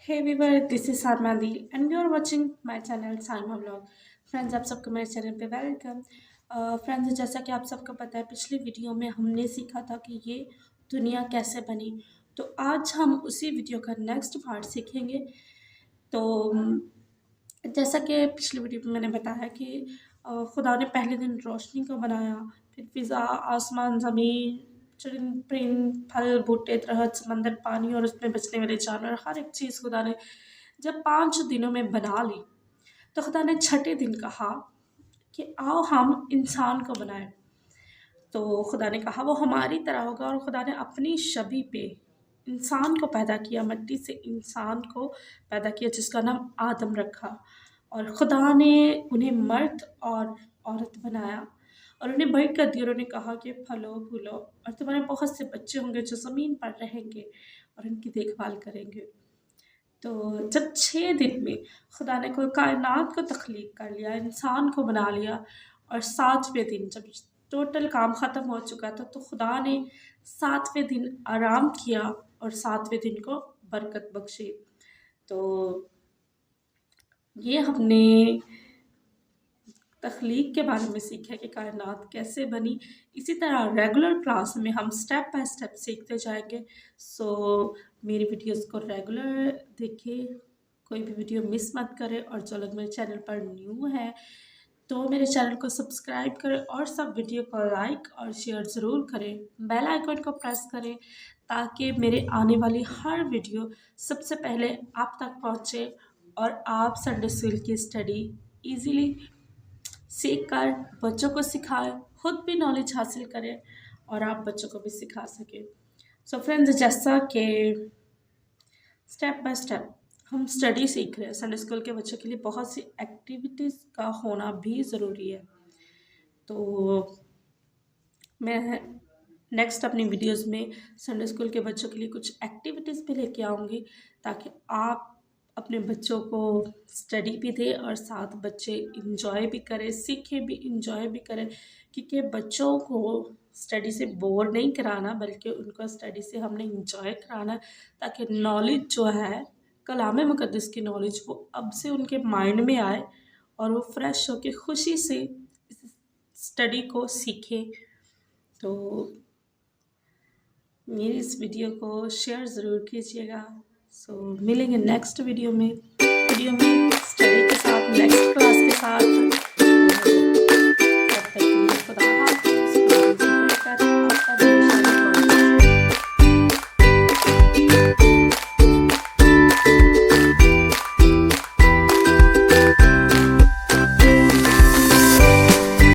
Hey viewer, this is Sarma Dil and you are watching my channel Sarma Vlog. Friends आप सबको मेरे channel पे welcome. Friends जैसा कि आप सबको पता है पिछली वीडियो में हमने सीखा था कि ये दुनिया कैसे बनी, तो आज हम उसी वीडियो का नेक्स्ट पार्ट सीखेंगे। तो जैसा कि पिछली वीडियो में मैंने बताया कि खुदा ने पहले दिन रोशनी को बनाया, फिर फ़िज़ा, आसमान, ज़मीन, चरिंद परिंद, फल बूटे, दरख्त, समंदर, पानी और उसमें बचने वाले जानवर, हर एक चीज़ खुदा ने जब 5 दिनों में बना ली, तो खुदा ने छठे दिन कहा कि आओ हम इंसान को बनाएं। तो खुदा ने कहा वो हमारी तरह होगा और खुदा ने अपनी छवि पे इंसान को पैदा किया, मट्टी से इंसान को पैदा किया जिसका नाम आदम रखा। और खुदा ने उन्हें मर्द और औरत बनाया और उन्हें बरकत दी और उन्हें कहा कि फलो फूलो और तुम्हारे बहुत से बच्चे होंगे जो ज़मीन पर रहेंगे और उनकी देखभाल करेंगे। तो जब 6 दिन में खुदा ने कोई कायनात को तख्लीक कर लिया, इंसान को बना लिया, और 7वें दिन जब टोटल काम ख़त्म हो चुका था तो खुदा ने 7वें दिन आराम किया और 7वें दिन को बरकत बख्शी। तो ये हमने तख्लीक के बारे में सीखा कि कायनात कैसे बनी। इसी तरह रेगुलर क्लास में हम स्टेप बाय स्टेप सीखते जाएंगे। सो मेरी वीडियोस को रेगुलर देखिए, कोई भी वीडियो मिस मत करें, और जो लोग मेरे चैनल पर न्यू है तो मेरे चैनल को सब्सक्राइब करें और सब वीडियो को लाइक और शेयर ज़रूर करें। बेल आइकन को प्रेस करें ताकि मेरे आने वाली हर वीडियो सबसे पहले आप तक पहुँचे और आप संडे स्कूल की स्टडी इजीली सीख कर बच्चों को सिखाएं, खुद भी नॉलेज हासिल करें और आप बच्चों को भी सिखा सकें। सो फ्रेंड्स, जैसा कि स्टेप बाय स्टेप हम स्टडी सीख रहे हैं, संडे स्कूल के बच्चों के लिए बहुत सी एक्टिविटीज़ का होना भी ज़रूरी है। तो मैं नेक्स्ट अपनी वीडियोस में संडे स्कूल के बच्चों के लिए कुछ एक्टिविटीज़ भी लेके आऊँगी ताकि आप अपने बच्चों को स्टडी भी दें और साथ बच्चे इंजॉय भी करें, सीखें भी, इंजॉय भी करें। क्योंकि बच्चों को स्टडी से बोर नहीं कराना बल्कि उनको स्टडी से हमने इंजॉय कराना, ताकि नॉलेज जो है कलाम मुक़द्दस की नॉलेज वो अब से उनके माइंड में आए और वो फ्रेश होकर खुशी से इस स्टडी को सीखें। तो मेरी इस वीडियो को शेयर ज़रूर कीजिएगा। सो मिलेंगे नेक्स्ट वीडियो में स्टडी के साथ नेक्स्ट